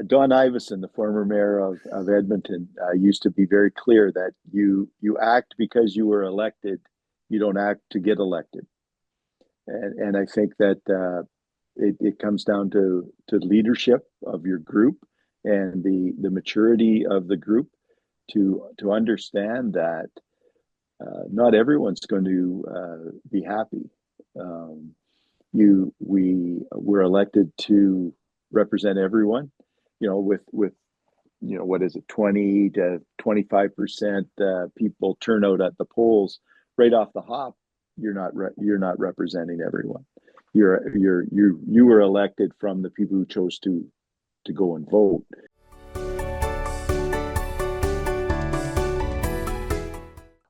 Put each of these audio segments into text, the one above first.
Don Iveson, the former mayor of Edmonton, used to be very clear that you act because you were elected. You don't act to get elected. And I think that it comes down to leadership of your group and the maturity of the group to understand that not everyone's going to be happy. We were elected to represent everyone. With what is it, 20 to 25% people turnout at the polls right off the hop. You're not representing everyone. You were elected from the people who chose to go and vote.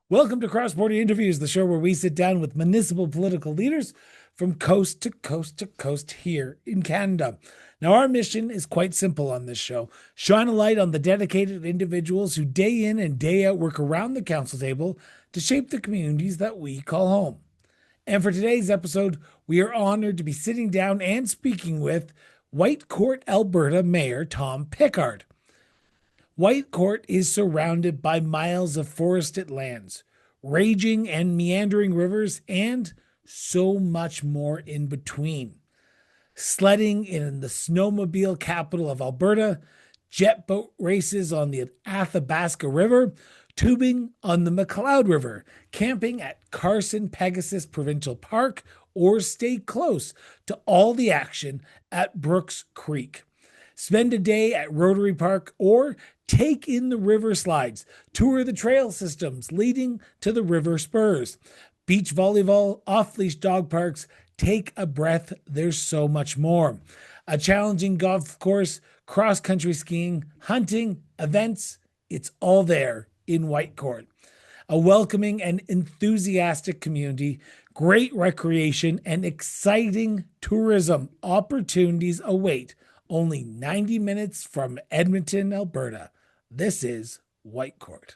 Welcome to Cross Border Interviews, the show where we sit down with municipal political leaders from coast to coast to coast here in Canada. Now, our mission is quite simple on this show: shine a light on the dedicated individuals who day in and day out work around the council table to shape the communities that we call home. And for today's episode, we are honored to be sitting down and speaking with Whitecourt, Alberta Mayor Tom Pickard. Whitecourt is surrounded by miles of forested lands, raging and meandering rivers, and so much more in between. Sledding in the Snowmobile Capital of Alberta, jet boat races on the Athabasca River, tubing on the McLeod River, camping at Carson Pegasus Provincial Park, or stay close to all the action at Brooke's Creek. Spend a day at Rotary Park or take in the river slides, tour the trail systems leading to the river spurs, beach volleyball, off-leash dog parks, take a breath, there's so much more. A challenging golf course, cross-country skiing, hunting, events, it's all there in Whitecourt. A welcoming and enthusiastic community, great recreation, and exciting tourism opportunities await only 90 minutes from Edmonton, Alberta. This is Whitecourt.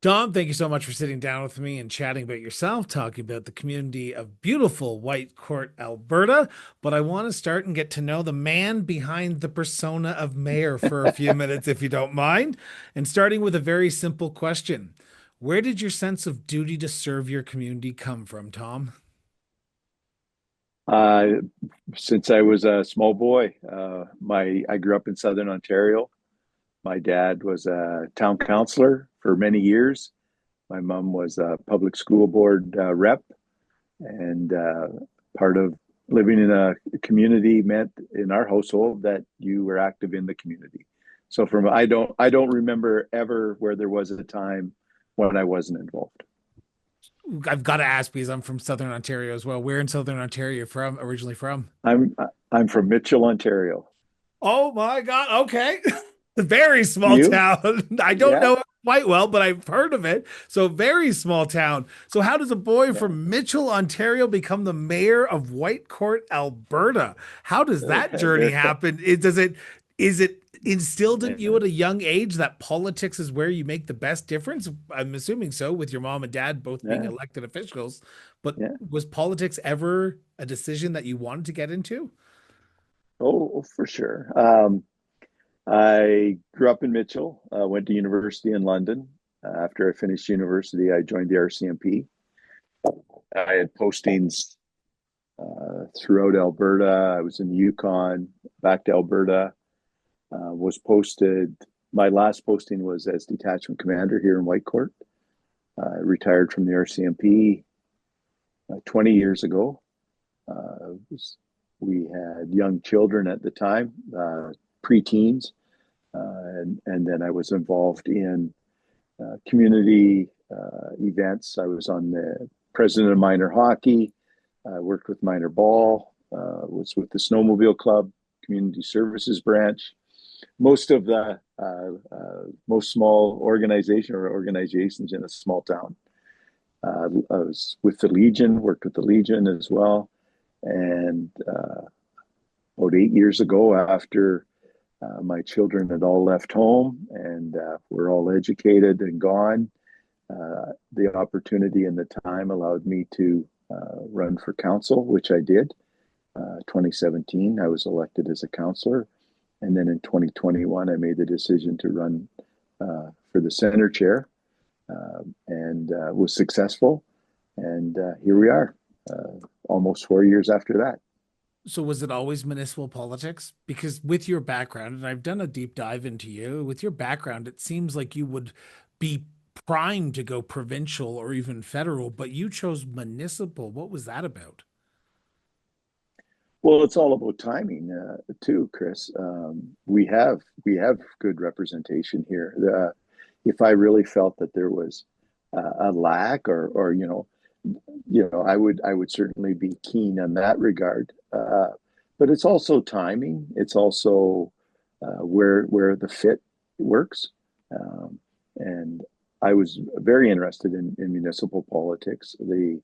Tom, thank you so much for sitting down with me and chatting about yourself, talking about the community of beautiful Whitecourt, Alberta. But I want to start and get to know the man behind the persona of mayor for a few minutes, if you don't mind. And starting with a very simple question. Where did your sense of duty to serve your community come from, Tom? Since I was a small boy, I grew up in Southern Ontario. My dad was a town councillor for many years. My mom was a public school board rep, and part of living in a community meant in our household that you were active in the community. So I don't remember ever where there was a time when I wasn't involved. I've got to ask because I'm from Southern Ontario as well. Where in Southern Ontario originally from? I'm from Mitchell, Ontario. Oh my God. Okay. Very small You? town. I don't know it quite well, but I've heard of it. So very small town. So how does a boy from Mitchell, Ontario become the mayor of Whitecourt, Alberta? How does that journey happen? Is it instilled in you at a young age that politics is where you make the best difference? I'm assuming so, with your mom and dad both being elected officials. But was politics ever a decision that you wanted to get into? Oh, for sure. I grew up in Mitchell, went to university in London. After I finished university, I joined the RCMP. I had postings throughout Alberta. I was in the Yukon, back to Alberta. Was posted. My last posting was as detachment commander here in Whitecourt. I retired from the RCMP 20 years ago. We had young children at the time, preteens, and then I was involved in community events. I was on the president of minor hockey. I worked with minor ball. Was with the Snowmobile Club, community services branch. Most of the most small organizations in a small town. I was with the Legion, worked with the Legion as well. And about 8 years ago, after my children had all left home and were all educated and gone, the opportunity and the time allowed me to run for council, which I did. 2017, I was elected as a councillor. And then in 2021, I made the decision to run for the Senator chair, and was successful. And here we are, almost 4 years after that. So was it always municipal politics? Because with your background, and I've done a deep dive into you, with your background, it seems like you would be primed to go provincial or even federal, but you chose municipal. What was that about? Well, it's all about timing too, Chris. We have good representation here. If I really felt that there was a lack, or I would certainly be keen on that regard. But it's also timing. It's also where the fit works. And I was very interested in municipal politics. The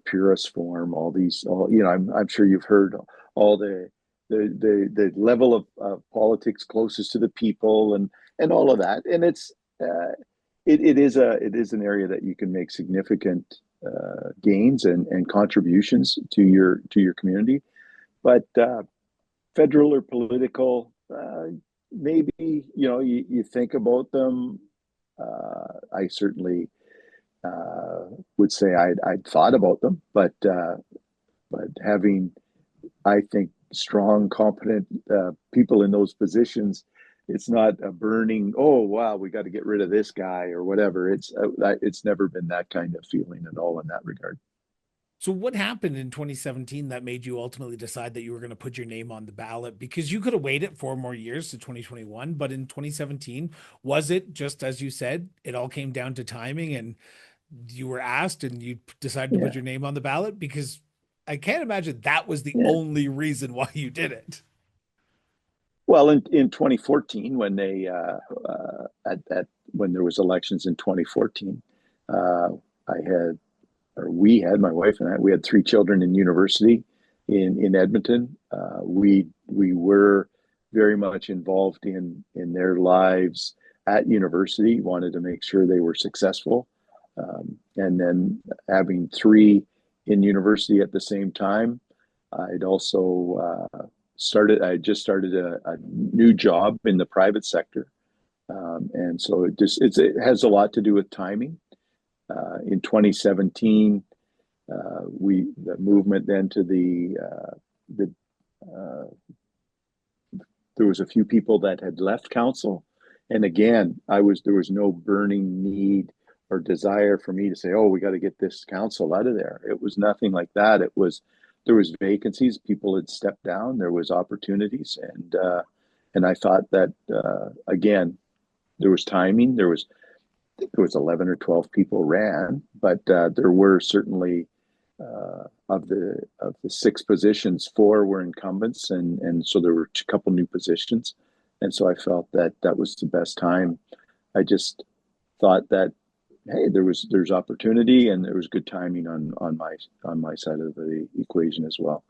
purest form, all these, I'm sure you've heard all the level of politics closest to the people, and all of that. And it is an area that you can make significant gains and contributions to your community. But federal or political, maybe you think about them. I certainly would say I'd thought about them, but having, I think, strong, competent people in those positions, it's not a burning, oh wow, we got to get rid of this guy or whatever. It's never been that kind of feeling at all in that regard. So what happened in 2017 that made you ultimately decide that you were going to put your name on the ballot? Because you could have waited 4 more years to 2021, but in 2017, was it just as you said, it all came down to timing and you were asked and you decided to Yeah, put your name on the ballot? Because I can't imagine that was the yeah. only reason why you did it. Well, in 2014, when when there was elections in 2014, I had, or we had, my wife and I, we had three children in university in Edmonton. We were very much involved in their lives at university. Wanted to make sure they were successful, and then having three in university at the same time, I'd also I just started a new job in the private sector, and so it has a lot to do with timing. In 2017, the movement then to the uh, there was a few people that had left council, and again, there was no burning need or desire for me to say, oh, we got to get this council out of there. It was nothing like that. There was vacancies, people had stepped down, there was opportunities, and I thought that again, there was timing. There was 11 or 12 people ran, but there were certainly of the six positions, four were incumbents, and so there were a couple new positions, and so I felt that that was the best time. I just thought that, hey, there's opportunity and there was good timing on my side of the equation as well.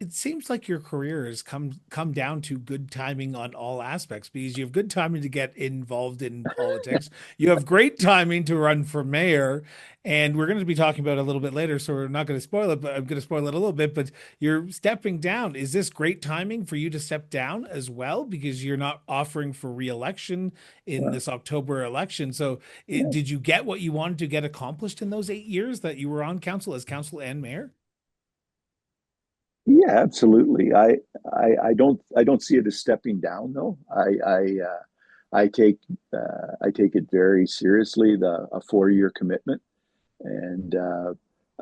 It seems like your career has come down to good timing on all aspects because you have good timing to get involved in politics. You have great timing to run for mayor, and we're going to be talking about it a little bit later, so we're not going to spoil it, but I'm going to spoil it a little bit. But you're stepping down. Is this great timing for you to step down as well because you're not offering for re-election in Yeah. this October election? So, did you get what you wanted to get accomplished in those 8 years that you were on council as council and mayor? Yeah, absolutely. I don't see it as stepping down though. I take it very seriously, a 4 year commitment, and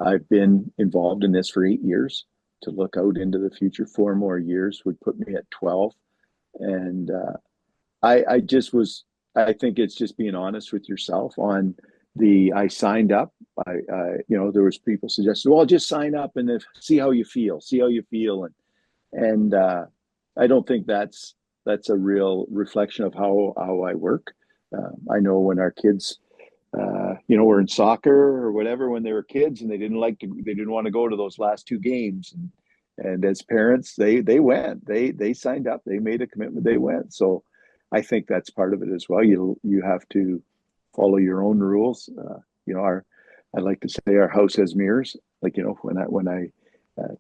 I've been involved in this for 8 years. To look out into the future, 4 more years would put me at 12, and I just was. I think it's just being honest with yourself on I signed up. There was people suggested, well, just sign up and see how you feel, and I don't think that's a real reflection of how I work. I know when our kids, were in soccer or whatever when they were kids, and they didn't want to go to those last two games, and as parents, they went, they signed up, they made a commitment, they went. So I think that's part of it as well. You have to follow your own rules. Our I like to say our house has mirrors. Like, when I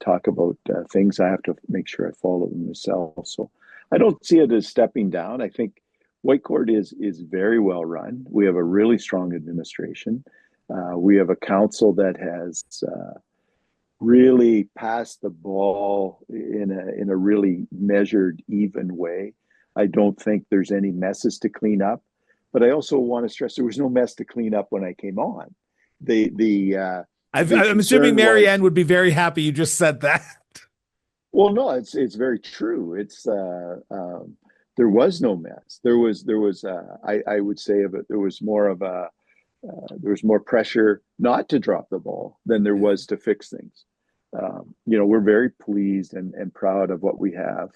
talk about things, I have to make sure I follow them myself. So I don't see it as stepping down. I think Whitecourt is very well run. We have a really strong administration. We have a council that has really passed the ball in a really measured, even way. I don't think there's any messes to clean up, but I also want to stress there was no mess to clean up when I came on. I'm assuming Marianne would be very happy you just said that. Well, no, it's very true. There was no mess. There was I would say of it, there was more of a there was more pressure not to drop the ball than there was to fix things. We're very pleased and proud of what we have.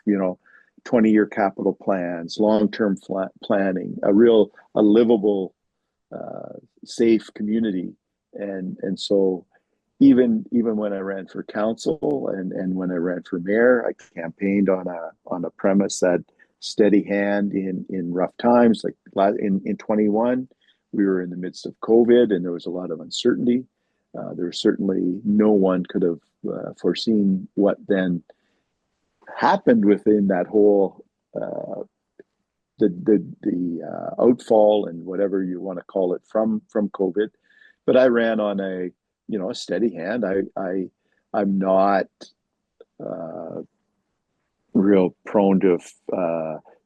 20-year capital plans, long-term planning, a livable, safe community, and so even when I ran for council and when I ran for mayor, I campaigned on a premise that steady hand in rough times. Like in 21, we were in the midst of COVID and there was a lot of uncertainty. There was certainly no one could have foreseen what then happened within that whole the outfall and whatever you want to call it from COVID. But I ran on a steady hand. I'm not real prone to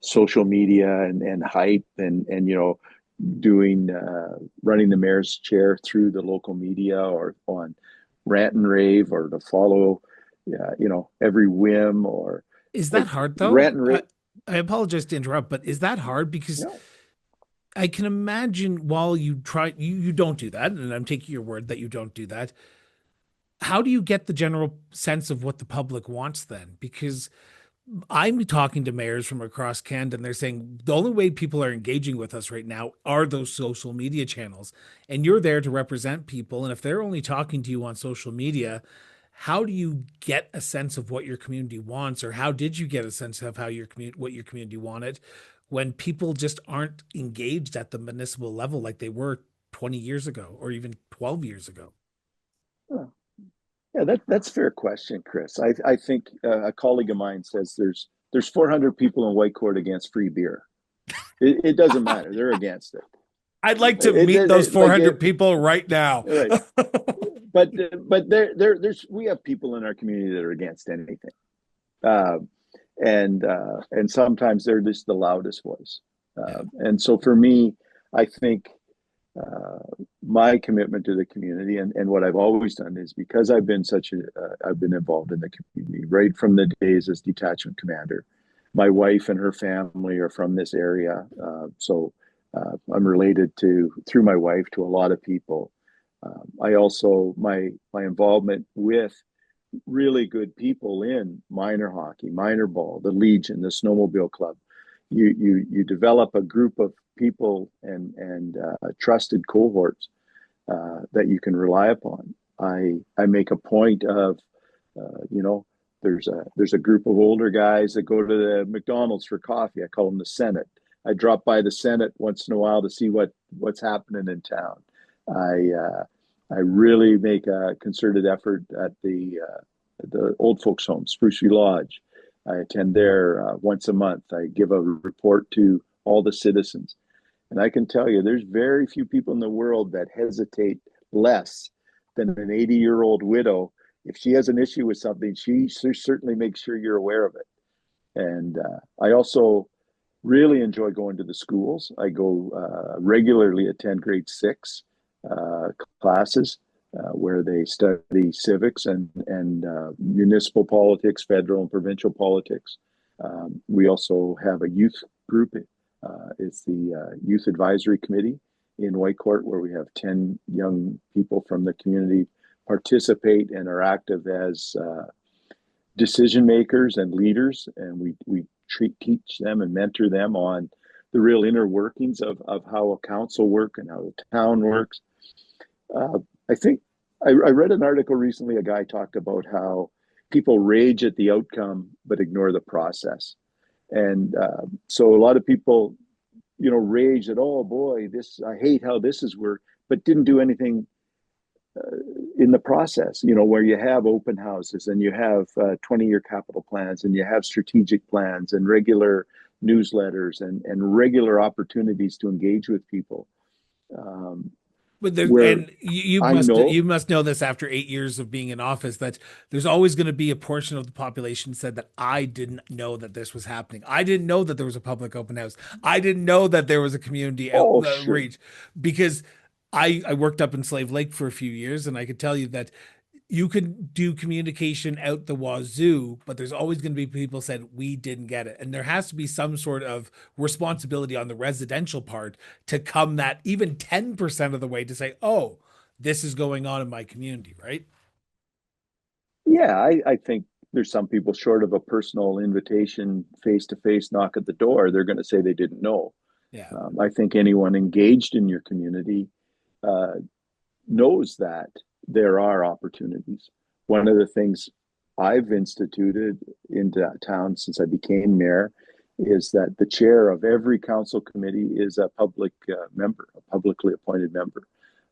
social media and hype and doing running the mayor's chair through the local media or on rant and rave or to follow every whim. Or is that hard though? Rant and rave. I apologize to interrupt, but is that hard? Because No. I can imagine while you try, you don't do that, and I'm taking your word that you don't do that. How do you get the general sense of what the public wants then? Because I'm talking to mayors from across Canada, and they're saying the only way people are engaging with us right now are those social media channels. And you're there to represent people. And if they're only talking to you on social media, how do you get a sense of what your community wants? Or how did you get a sense of what your community wanted when people just aren't engaged at the municipal level like they were 20 years ago or even 12 years ago? Huh. Yeah, that's a fair question, Chris. I think a colleague of mine says there's 400 people in Whitecourt against free beer. It doesn't matter; they're against it. I'd like to meet those 400 people right now. Right. But there's we have people in our community that are against anything, and sometimes they're just the loudest voice. And so for me, I think. My commitment to the community and what I've always done is because I've been involved in the community right from the days as detachment commander. My wife and her family are from this area, so I'm related through my wife to a lot of people. I also my involvement with really good people in minor hockey, minor ball, the Legion, the Snowmobile Club. You develop a group of people and trusted cohorts that you can rely upon. I make a point of, there's a group of older guys that go to the McDonald's for coffee. I call them the Senate. I drop by the Senate once in a while to see what's happening in town. I really make a concerted effort at the old folks home, Spruce View Lodge. I attend there once a month. I give a report to all the citizens. And I can tell you, there's very few people in the world that hesitate less than an 80-year-old widow. If she has an issue with something, she certainly makes sure you're aware of it. And I also really enjoy going to the schools. I go regularly attend grade 6 classes. Where they study civics and municipal politics, federal and provincial politics. We also have a youth group. It's the Youth Advisory Committee in Whitecourt, where we have 10 young people from the community participate and are active as decision makers and leaders. And we teach them and mentor them on the real inner workings of how a council works and how the town works. I think I read an article recently. A guy talked about how people rage at the outcome but ignore the process, and so a lot of people, rage that, oh boy, I hate how this is worked, but didn't do anything in the process, where you have open houses and you have 20-year capital plans and you have strategic plans and regular newsletters and regular opportunities to engage with people. But there, Where and you I must know, this after 8 years of being in office, that there's always going to be a portion of the population said that I didn't know that this was happening. I didn't know that there was a public open house. I didn't know that there was a community oh, sure. outreach, because I worked up in Slave Lake for a few years, and I could tell you that you can do communication out the wazoo, but there's always going to be people said we didn't get it, and there has to be some sort of responsibility on the residential part to come that even 10% of the way to say, oh, this is going on in my community, right? Yeah, I think there's some people short of a personal invitation, face-to-face knock at the door, they're going to say they didn't know. Yeah. I think anyone engaged in your community uh, knows that there are opportunities. One of the things I've instituted in town since I became mayor is that the chair of every council committee is a public member, a publicly appointed member.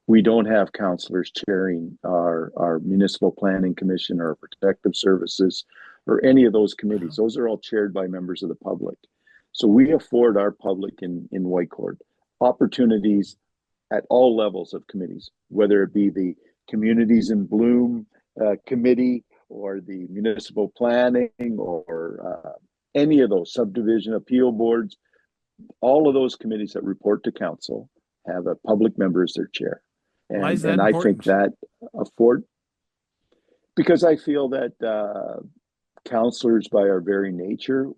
We don't have councillors chairing our municipal planning commission or protective services or any of those committees. Those are all chaired by members of the public. So we afford our public in Whitecourt opportunities at all levels of committees, whether it be the Communities in Bloom committee or the municipal planning or any of those subdivision appeal boards. All of those committees that report to council have a public member as their chair. Why is And that I think important? that because I feel that councillors by our very nature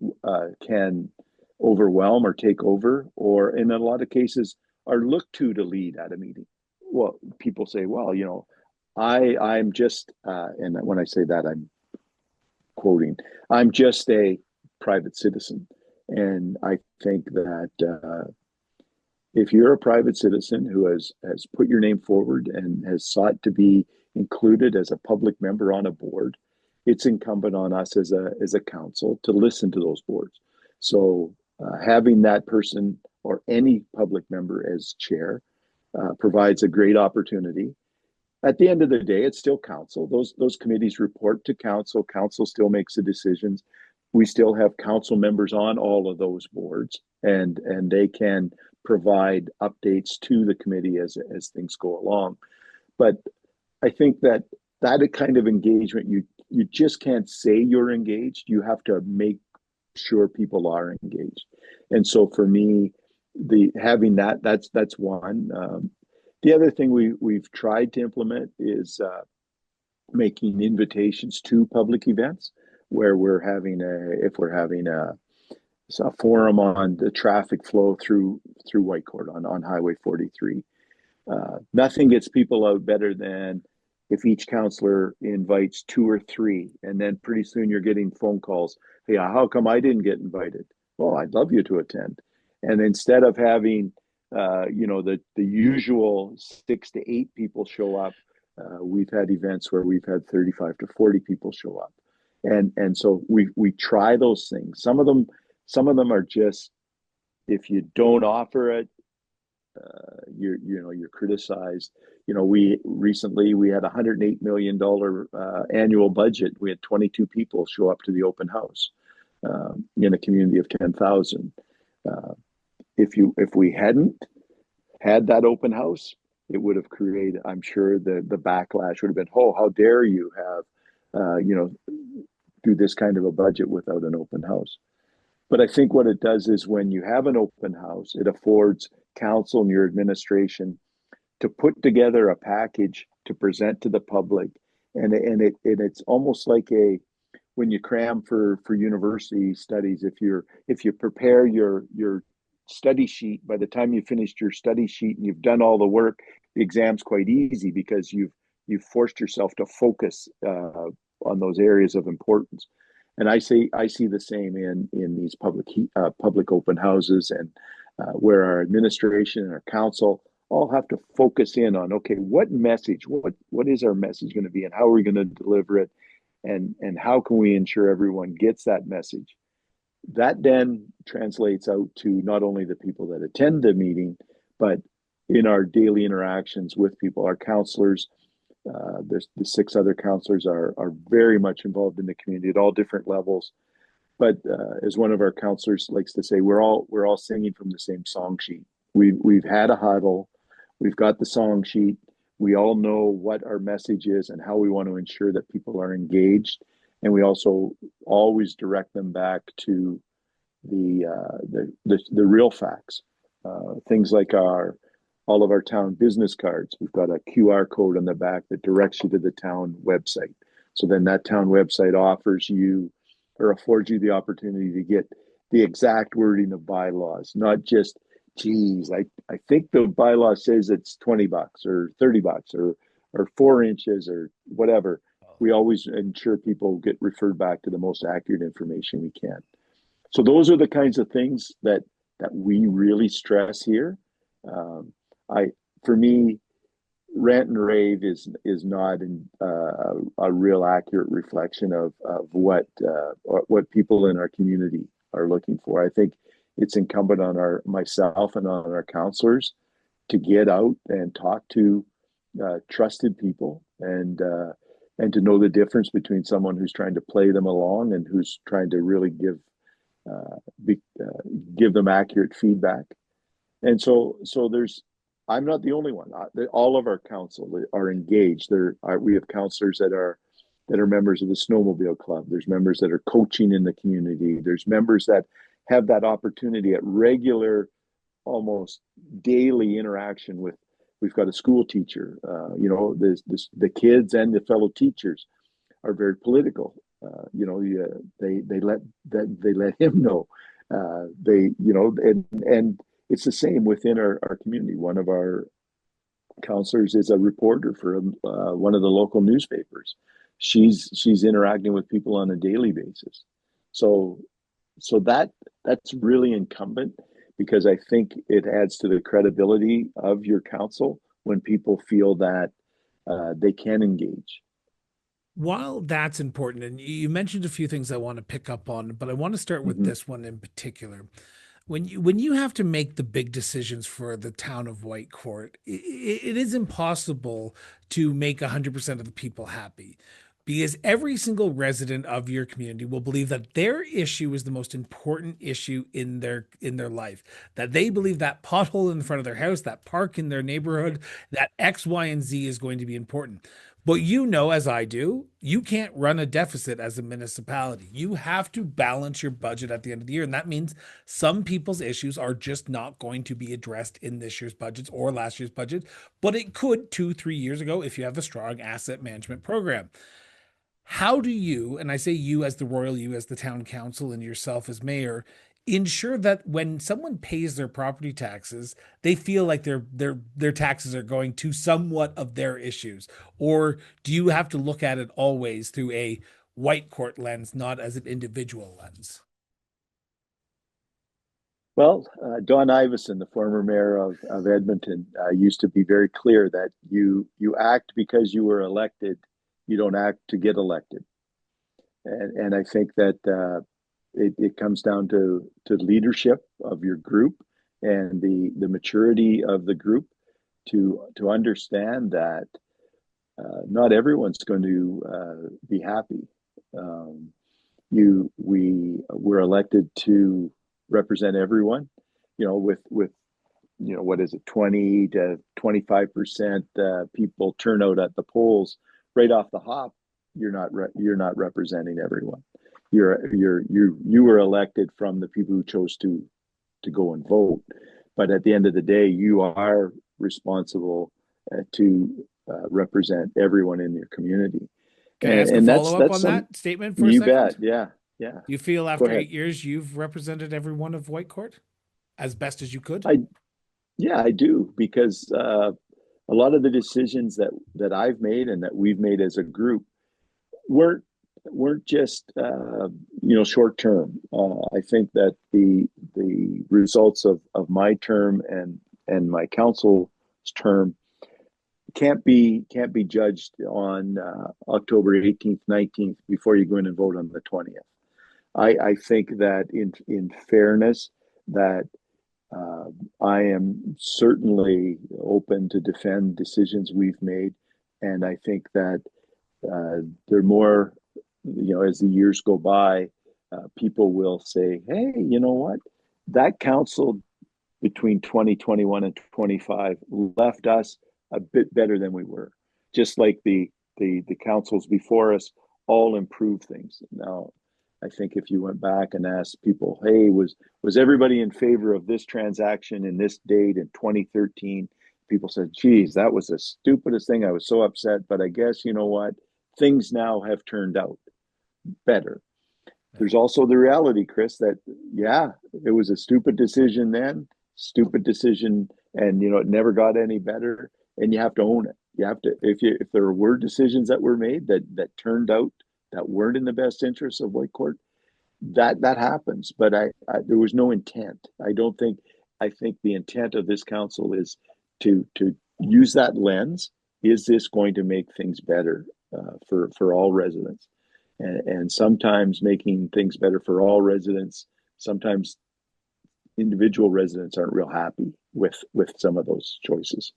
can overwhelm or take over, or in a lot of cases are looked to lead at a meeting. Well, people say, well, I'm just, and when I say that, I'm quoting, I'm just a private citizen. And I think that if you're a private citizen who has put your name forward and has sought to be included as a public member on a board, it's incumbent on us as a council to listen to those boards. So having that person or any public member as chair provides a great opportunity. At the end of the day, it's still council. Those committees report to council. Council still makes the decisions. We still have council members on all of those boards, and they can provide updates to the committee as things go along. But I think that kind of engagement, you just can't say you're engaged. You have to make sure people are engaged. And so for me, having that's one. The other thing we've tried to implement is making invitations to public events where if we're having a forum on the traffic flow through Whitecourt on Highway 43. Nothing gets people out better than if each councillor invites 2 or 3, and then pretty soon you're getting phone calls. Hey, how come I didn't get invited? Well, I'd love you to attend. And instead of having, the usual 6 to 8 people show up, we've had events where we've had 35 to 40 people show up. And so we try those things. Some of them are just, if you don't offer it, you're criticized. We recently had $108 million annual budget. We had 22 people show up to the open house in a community of 10,000. If we hadn't had that open house, it would have created, I'm sure, the backlash would have been, oh, how dare you have do this kind of a budget without an open house. But I think what it does is when you have an open house, it affords council and your administration to put together a package to present to the public. And it's almost like when you cram for university studies, if you prepare your study sheet, by the time you finished your study sheet and you've done all the work, the exam's quite easy because you've forced yourself to focus on those areas of importance. And I see the same in these public open houses, and where our administration and our council all have to focus in on, okay, what is our message going to be, and how are we going to deliver it, and how can we ensure everyone gets that message. That then translates out to not only the people that attend the meeting, but in our daily interactions with people, our councillors There's the 6 other councillors are very much involved in the community at all different levels. But as one of our councillors likes to say, we're all singing from the same song sheet. We've had a huddle, we've got the song sheet. We all know what our message is and how we want to ensure that people are engaged, and we also always direct them back to the real facts. Things like all of our town business cards. We've got a QR code on the back that directs you to the town website. So then that town website offers you or affords you the opportunity to get the exact wording of bylaws, not just, geez, I think the bylaw says it's $20 or $30 or 4 inches or whatever. We always ensure people get referred back to the most accurate information we can. So those are the kinds of things that we really stress here. For me, rant and rave is not a real accurate reflection of what people in our community are looking for. I think it's incumbent on myself and on our councillors to get out and talk to trusted people and to know the difference between someone who's trying to play them along and who's trying to really give them accurate feedback. And so I'm not the only one. All of our council are engaged. We have councillors that are members of the Snowmobile Club. There's members that are coaching in the community. There's members that have that opportunity at regular, almost daily interaction with. We've got a school teacher. The kids and the fellow teachers are very political. They let him know. And it's the same within our community. One of our counselors is a reporter for one of the local newspapers. She's interacting with people on a daily basis. So that's really incumbent, because I think it adds to the credibility of your council when people feel that they can engage. While that's important, and you mentioned a few things I want to pick up on, but I want to start with this one in particular. When you have to make the big decisions for the town of Whitecourt, it is impossible to make 100% of the people happy, because every single resident of your community will believe that their issue is the most important issue in their life, that they believe that pothole in front of their house, that park in their neighborhood, that X, Y, and Z is going to be important. But as I do, you can't run a deficit as a municipality. You have to balance your budget at the end of the year. And that means some people's issues are just not going to be addressed in this year's budgets or last year's budget, but it could 2-3 years ago if you have a strong asset management program. How do you, and I say you as the royal you as the town council and yourself as mayor, ensure that when someone pays their property taxes, they feel like their taxes are going to somewhat of their issues? Or do you have to look at it always through a Whitecourt lens, not as an individual lens? Well, Don Iveson, the former mayor of Edmonton, used to be very clear that you act because you were elected. You don't act to get elected. And I think that it comes down to leadership of your group and the maturity of the group to understand that not everyone's going to be happy. We were elected to represent everyone, with what is it, 20 to 25% people turnout at the polls. Right off the hop, you're not representing everyone. You were elected from the people who chose to go and vote, but at the end of the day, you are responsible to represent everyone in your community. Can I ask a follow-up on that statement for a second? You bet. Yeah. You feel after 8 years you've represented everyone of Whitecourt as best as you could? I do, because a lot of the decisions that I've made and that we've made as a group weren't just short term. I think that the results of my term and my council's term can't be judged on October 18th, 19th before you go in and vote on the 20th. I think that in fairness, that I am certainly open to defend decisions we've made, And I think that they're more, as the years go by, people will say, hey, you know what? That council between 2021 and 25 left us a bit better than we were. Just like the councils before us all improved things. Now, I think if you went back and asked people, hey, was everybody in favor of this transaction in this date in 2013? People said, geez, that was the stupidest thing. I was so upset. But I guess, you know what? Things now have turned out better. There's also the reality, Chris, that, yeah, it was a stupid decision then, stupid decision, and, it never got any better. And you have to own it. You have to, if there were decisions that were made that turned out that weren't in the best interest of Whitecourt, that happens. But there was no intent. I think the intent of this council is to use that lens. Is this going to make things better for all residents? And sometimes making things better for all residents, sometimes individual residents aren't real happy with some of those choices.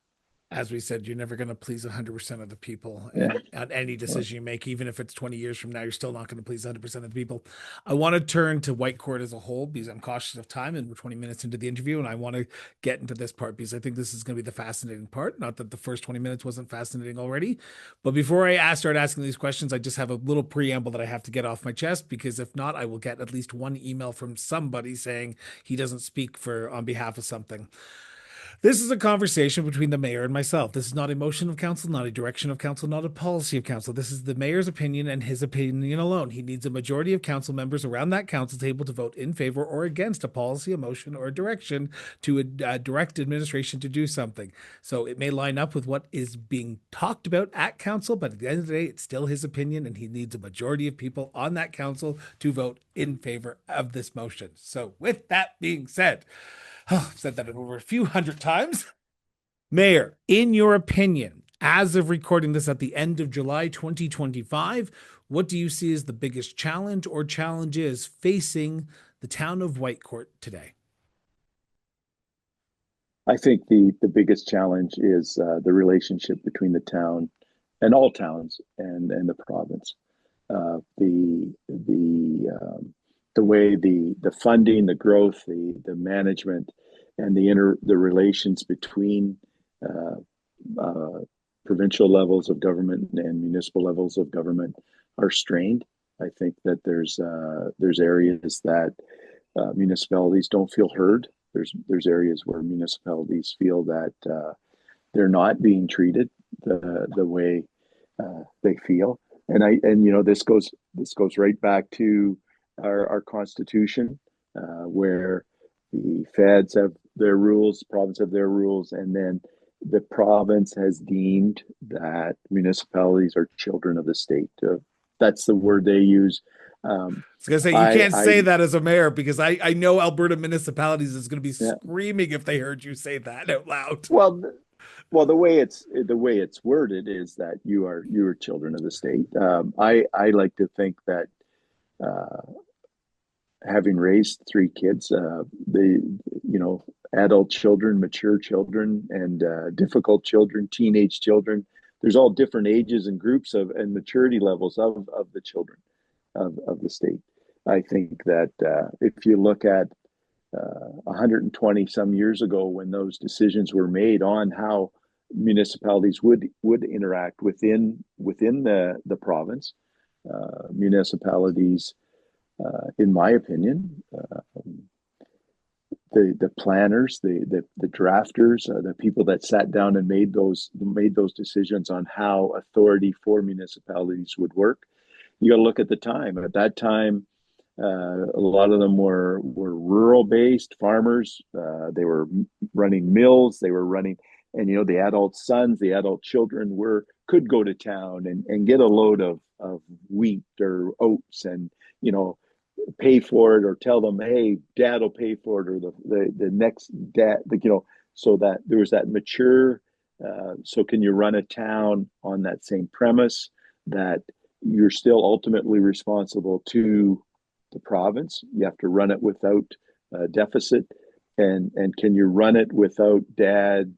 As we said, you're never going to please 100% of the people on any decision you make. Even if it's 20 years from now, you're still not going to please 100% of the people. I want to turn to Whitecourt as a whole because I'm cautious of time and we're 20 minutes into the interview, and I want to get into this part because I think this is going to be the fascinating part. Not that the first 20 minutes wasn't fascinating already, but before I start asking these questions, I just have a little preamble that I have to get off my chest, because if not, I will get at least one email from somebody saying he doesn't speak on behalf of something. This is a conversation between the mayor and myself. This is not a motion of council, not a direction of council, not a policy of council. This is the mayor's opinion and his opinion alone. He needs a majority of council members around that council table to vote in favor or against a policy, a motion, or a direction to direct administration to do something. So it may line up with what is being talked about at council, but at the end of the day, it's still his opinion, and he needs a majority of people on that council to vote in favor of this motion. So with that being said, I've said that over a few hundred times. Mayor, in your opinion, as of recording this at the end of July 2025, what do you see as the biggest challenge or challenges facing the town of Whitecourt today? I think the biggest challenge is the relationship between the town and all towns and the province. The way the funding, the growth, the management, and the relations between provincial levels of government and municipal levels of government are strained. I think that there's areas that municipalities don't feel heard. There's areas where municipalities feel that they're not being treated the way they feel. And this goes right back to our constitution, where the feds have their rules, the province have their rules, and then the province has deemed that municipalities are children of the state. That's the word they use. I was going to say, you can't say that as a mayor, because I know Alberta municipalities is going to be screaming if they heard you say that out loud. Well, the way it's worded is that you are children of the state. I like to think that having raised three kids, adult children, mature children, and difficult children, teenage children, there's all different ages and groups and maturity levels of the children of the state. I think that if you look at 120 some years ago, when those decisions were made on how municipalities would interact within the province, municipalities, in my opinion, the planners, the drafters, the people that sat down and made those decisions on how authority for municipalities would work. You got to look at the time. At that time, a lot of them were rural based farmers. They were running mills. They were running, and the adult sons, the adult children could go to town and get a load of wheat or oats and pay for it, or tell them, hey, dad will pay for it, or the next dad, so that there was that mature. So can you run a town on that same premise that you're still ultimately responsible to the province? You have to run it without deficit, and can you run it without dad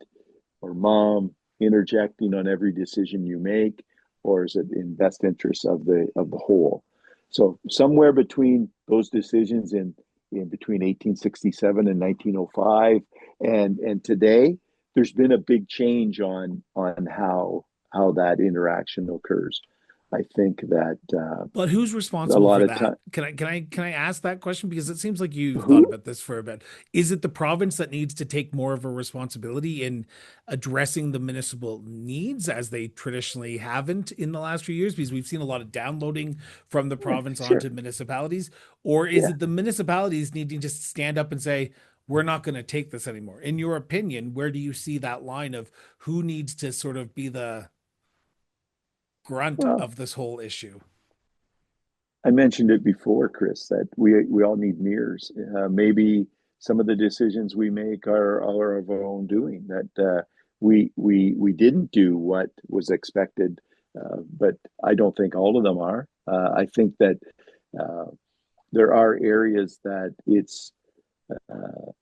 or mom, interjecting on every decision you make, or is it in best interest of the whole? So somewhere between those decisions in between 1867 and 1905 and today, there's been a big change on how that interaction occurs. I think that but who's a responsible lot for of that? time. Can I ask that question? Because it seems like you've thought Who? about this for a bit. Is it the province that needs to take more of a responsibility in addressing the municipal needs as they traditionally haven't in the last few years? Because we've seen a lot of downloading from the Yeah, province onto sure. municipalities. Or is Yeah. it the municipalities needing to stand up and say, we're not going to take this anymore? In your opinion, where do you see that line of who needs to sort of be the grunt Well, of this whole issue? I mentioned it before, Chris, that we all need mirrors. Maybe some of the decisions we make are of our own doing. That we didn't do what was expected, but I don't think all of them are. I think that uh, there are areas that it's uh,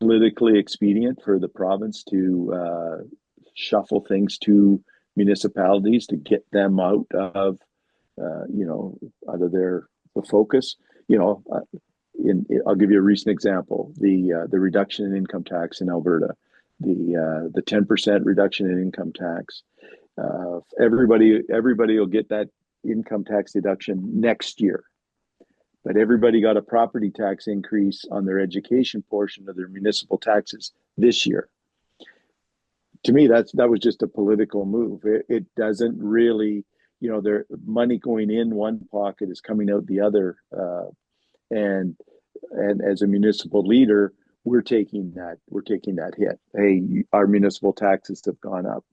politically expedient for the province to shuffle things to municipalities to get them out of out of the focus. You know, I'll give you a recent example: the reduction in income tax in Alberta, the 10% reduction in income tax. Everybody will get that income tax deduction next year, but everybody got a property tax increase on their education portion of their municipal taxes this year. To me, that was just a political move. It doesn't really, their money going in one pocket is coming out the other, and as a municipal leader, we're taking that hit. Hey, our municipal taxes have gone up.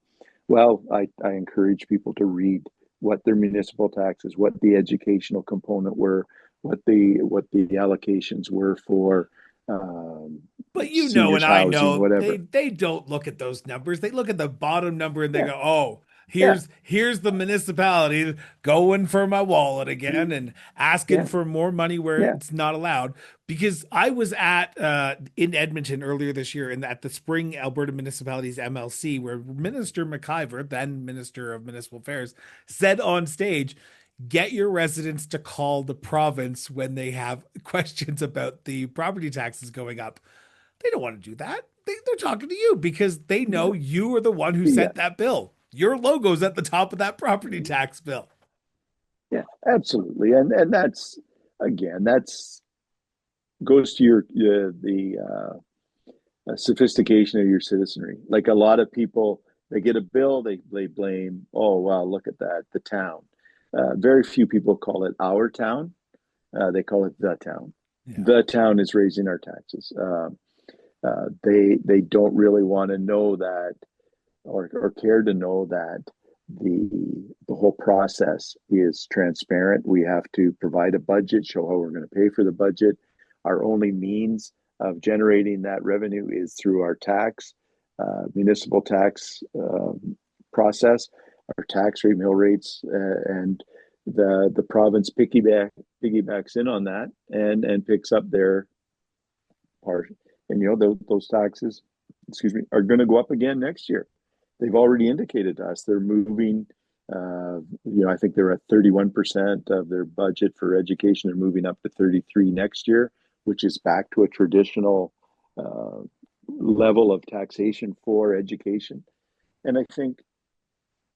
Well, I encourage people to read what their municipal taxes, what the educational component were, what the allocations were for um, But you know, and seniors I housing, know they whatever. they don't look at those numbers. They look at the bottom number and they Yeah, go, "Oh, yeah, here's the municipality going for my wallet again and asking yeah, for more money where yeah. it's not allowed." Because I was at in Edmonton earlier this year and at the Spring Alberta Municipalities MLC, where Minister McIver, then Minister of Municipal Affairs, said on stage, get your residents to call the province when they have questions about the property taxes going up. They don't want to do that. They're talking to you because they know Yeah, you are the one who yeah, sent that bill. Your logo's at the top of that property tax bill. yeah, absolutely. And that's again, that's goes to your the sophistication of your citizenry. Like a lot of people, they get a bill, they blame, oh wow, look at that, the town. Very few people call it our town. They call it the town. Yeah. The town is raising our taxes. They don't really want to know that or care to know that the whole process is transparent. We have to provide a budget, show how we're going to pay for the budget. Our only means of generating that revenue is through our municipal tax process, our tax rate, mill rates, and the province piggybacks in on that and picks up their part. And those taxes, excuse me, are going to go up again next year. They've already indicated to us they're moving. I think they're at 31% of their budget for education. They're moving up to 33 next year, which is back to a traditional uh, level of taxation for education. And I think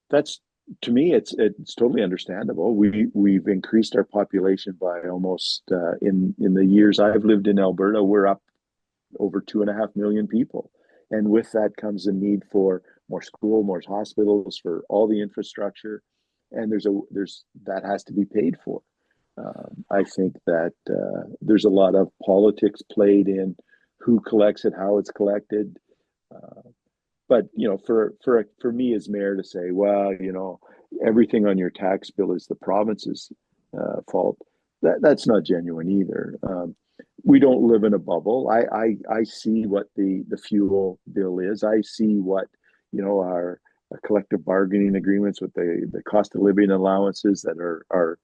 that's to me, it's totally understandable. We've increased our population by almost in the years I've lived in Alberta, we're up over 2.5 million people. And with that comes a need for more school, more hospitals, for all the infrastructure. And there's that has to be paid for. I think that there's a lot of politics played in who collects it, how it's collected. Uh, but for me as mayor to say, well, everything on your tax bill is the province's fault. That's not genuine either. We don't live in a bubble. I see what the fuel bill is. I see what our collective bargaining agreements with the cost of living allowances that are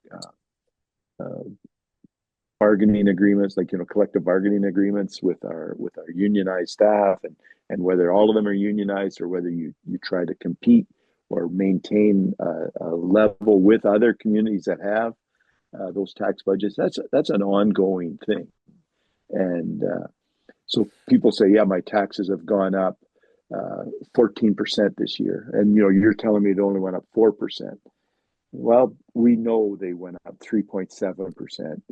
bargaining agreements, like, collective bargaining agreements with our unionized staff, and whether all of them are unionized or whether you try to compete or maintain a level with other communities that have those tax budgets. That's an ongoing thing. And so people say, yeah, my taxes have gone up 14% this year, and you're telling me it only went up 4%. Well, we know they went up 3.7%.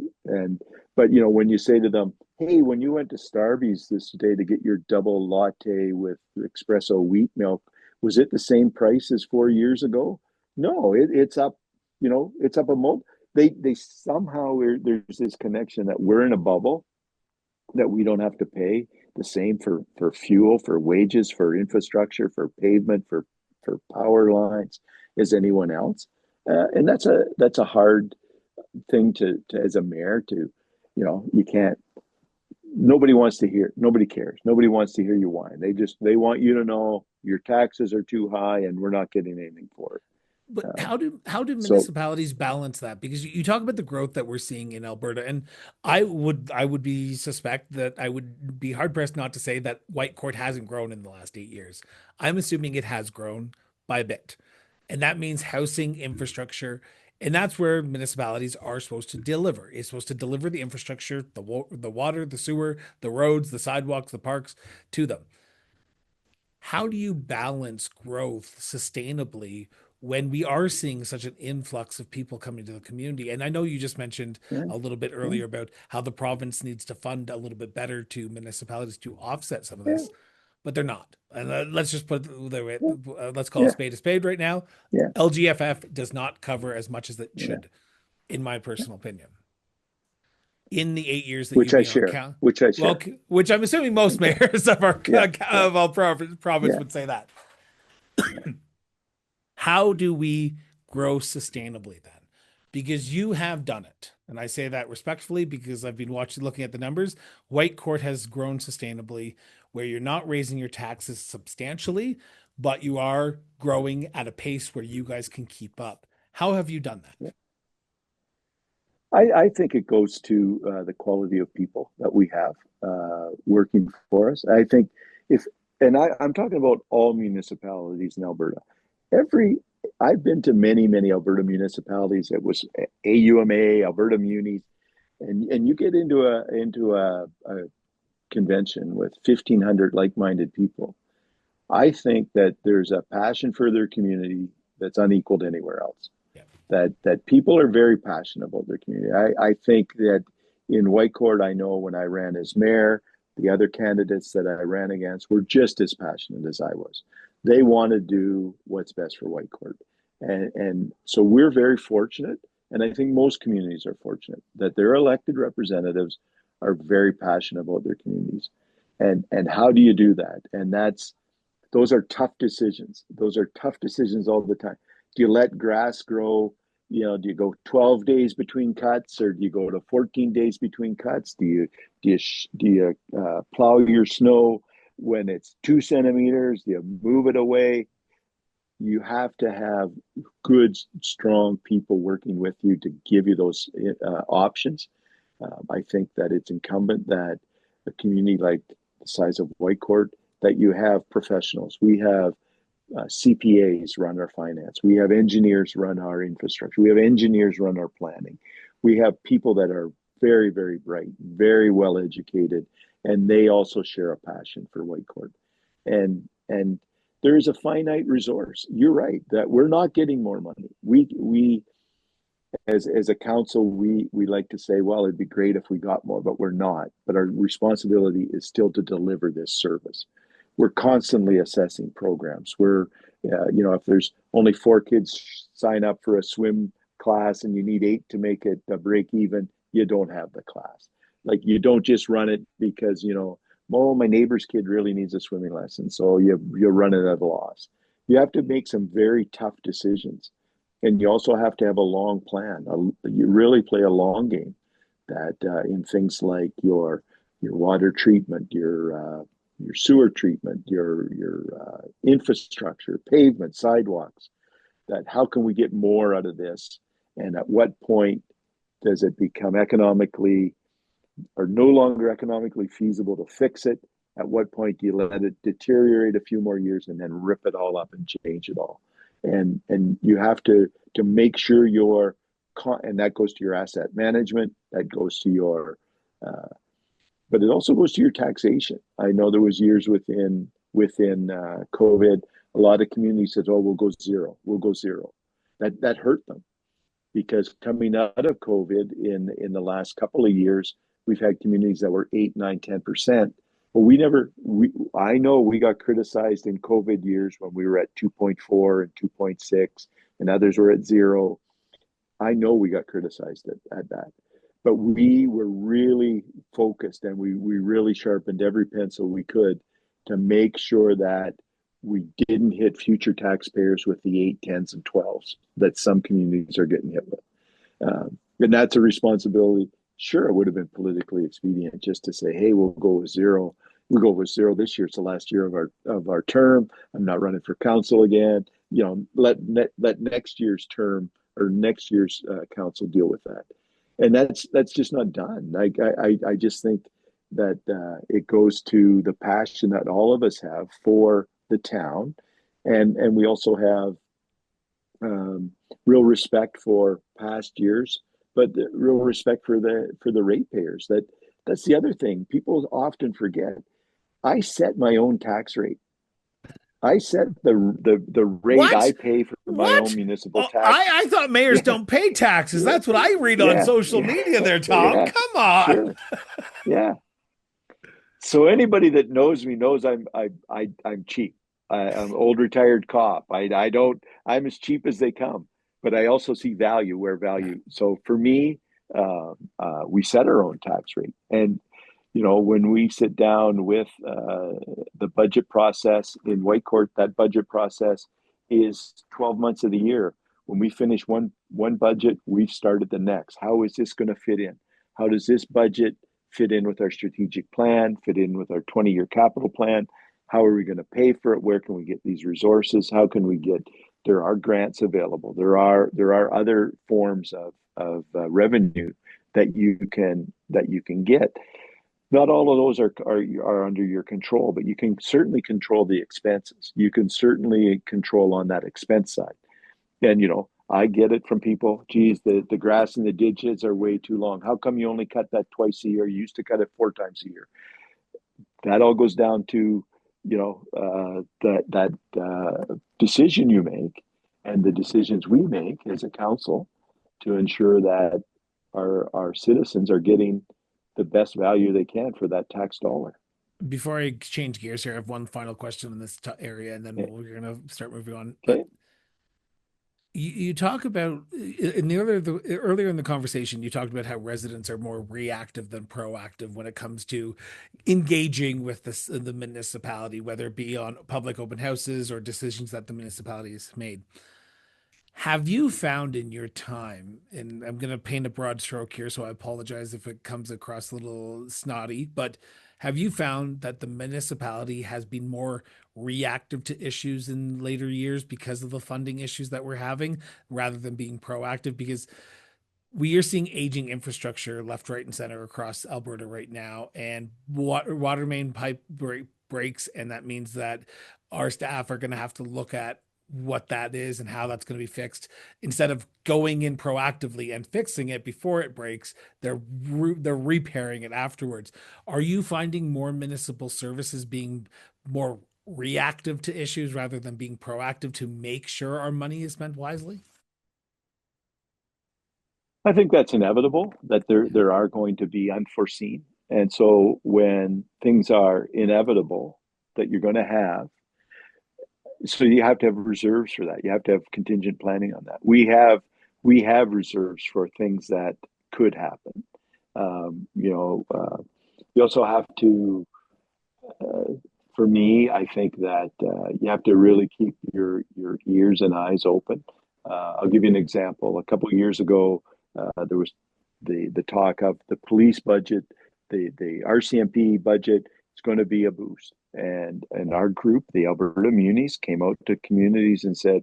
But when you say to them, hey, when you went to Starbucks this day to get your double latte with espresso wheat milk, was it the same price as 4 years ago? No, it's up, it's up a multi. They somehow, there's this connection that we're in a bubble, that we don't have to pay the same for fuel, for wages, for infrastructure, for pavement, for power lines as anyone else. And that's a hard thing to as a mayor to, you can't, nobody cares. Nobody wants to hear you whine. They want you to know your taxes are too high and we're not getting anything for it. But how do municipalities balance that? Because you talk about the growth that we're seeing in Alberta, and I would be suspect that I would be hard pressed not to say that Whitecourt hasn't grown in the last 8 years. I'm assuming it has grown by a bit, and that means housing, infrastructure, and that's where municipalities are supposed to deliver. It's supposed to deliver the infrastructure, the water, the sewer, the roads, the sidewalks, the parks to them. How do you balance growth sustainably when we are seeing such an influx of people coming to the community? And I know you just mentioned a little bit earlier about how the province needs to fund a little bit better to municipalities to offset some of this, but they're not. And let's just put let's call a spade right now. LGFF does not cover as much as it should, in my personal opinion. In the 8 years that which I share, well, which I'm assuming most mayors of our of our province would say that. How do we grow sustainably then? Because you have done it, and I say that respectfully because I've been looking at the numbers. Whitecourt has grown sustainably, where you're not raising your taxes substantially, but you are growing at a pace where you guys can keep up. How have you done that? I think it goes to the quality of people that we have working for us. I think I'm talking about all municipalities in Alberta. I've been to many Alberta municipalities. It was AUMA, Alberta Munis, and you get into a convention with 1,500 like-minded people. I think that there's a passion for their community that's unequaled anywhere else. That people are very passionate about their community. I think that in Whitecourt, I know when I ran as mayor, the other candidates that I ran against were just as passionate as I was. They want to do what's best for Whitecourt. And so we're very fortunate, and I think most communities are fortunate, that their elected representatives are very passionate about their communities. And how do you do that? And those are tough decisions. Those are tough decisions all the time. Do you let grass grow? Do you go 12 days between cuts, or do you go to 14 days between cuts? Do you plow your snow when it's 2 centimeters? Do you move it away? You have to have good, strong people working with you to give you those options. I think that it's incumbent that a community like the size of Whitecourt, that you have professionals. We have CPAs run our finance. We have engineers run our infrastructure. We have engineers run our planning. We have people that are very, very bright, very well educated, and they also share a passion for Whitecourt. And there is a finite resource. You're right that we're not getting more money. We as a council, we like to say, well, it'd be great if we got more, but we're not. But our responsibility is still to deliver this service. We're constantly assessing programs. If there's only 4 kids sign up for a swim class and you need 8 to make it a break even, you don't have the class. Like, you don't just run it because, my neighbor's kid really needs a swimming lesson, so you run it at a loss. You have to make some very tough decisions. And you also have to have a long plan. You really play a long game that in things like your water treatment, your sewer treatment, your infrastructure, pavement, sidewalks, that how can we get more out of this? And at what point does it become economically or no longer economically feasible to fix it? At what point do you let it deteriorate a few more years and then rip it all up and change it all? And you have to make sure and that goes to your asset management, that goes to your but it also goes to your taxation. I know there was years within COVID, a lot of communities said, "Oh, we'll go zero. We'll go zero." That hurt them, because coming out of COVID in the last couple of years, we've had communities that were 8, 9, 10%. But I know we got criticized in COVID years when we were at 2.4 and 2.6, and others were at zero. I know we got criticized at that. But we were really focused, and we really sharpened every pencil we could to make sure that we didn't hit future taxpayers with the 8, 10s, and 12s that some communities are getting hit with. And that's a responsibility. Sure, it would have been politically expedient just to say, hey, we'll go with zero. We'll go with zero this year. It's the last year of our term. I'm not running for council again. Let next year's term or next year's council deal with that. And that's just not done. I just think that it goes to the passion that all of us have for the town, and we also have real respect for past years, but real respect for the ratepayers. That's the other thing people often forget. I set my own tax rate. I set the rate What? I pay for my own municipal tax. I thought mayors don't pay taxes. That's what I read on social media there, Tom. Come on. Sure. Yeah. So anybody that knows me knows I'm cheap. I'm an old retired cop. I'm as cheap as they come, but I also see value where value. So for me, we set our own tax rate. And when we sit down with the budget process in Whitecourt, that budget process is 12 months of the year. When we finish one budget, we've started the next. How is this going to fit in? How does this budget fit in with our strategic plan, fit in with our 20-year capital plan? How are we going to pay for it? Where can we get these resources? How can we there are grants available. There are other forms of revenue that you can get. Not all of those are under your control, but you can certainly control the expenses. You can certainly control on that expense side. And, I get it from people. Geez, the grass in the ditches are way too long. How come you only cut that twice a year? You used to cut it 4 times a year. That all goes down to, that decision you make and the decisions we make as a council to ensure that our citizens are getting the best value they can for that tax dollar. Before I change gears here, I have one final question in this area, and then we're going to start moving on. Okay. You talk about earlier in the conversation, you talked about how residents are more reactive than proactive when it comes to engaging with the municipality, whether it be on public open houses or decisions that the municipality has made. Have you found in your time, and I'm going to paint a broad stroke here, so I apologize if it comes across a little snotty, but have you found that the municipality has been more reactive to issues in later years because of the funding issues that we're having, rather than being proactive? Because we are seeing aging infrastructure left, right, and center across Alberta right now, and water main pipe breaks, and that means that our staff are going to have to look at what that is and how that's going to be fixed. Instead of going in proactively and fixing it before it breaks, they're repairing it afterwards. Are you finding more municipal services being more reactive to issues rather than being proactive to make sure our money is spent wisely? I think that's inevitable, that there are going to be unforeseen. And so when things are inevitable that you're going to have, so you have to have reserves for that. You have to have contingent planning on that. We have reserves for things that could happen. You also have to, for me, I think that you have to really keep your ears and eyes open. I'll give you an example. A couple of years ago, there was the talk of the police budget, the RCMP budget is going to be a boost. And our group, the Alberta Munis, came out to communities and said,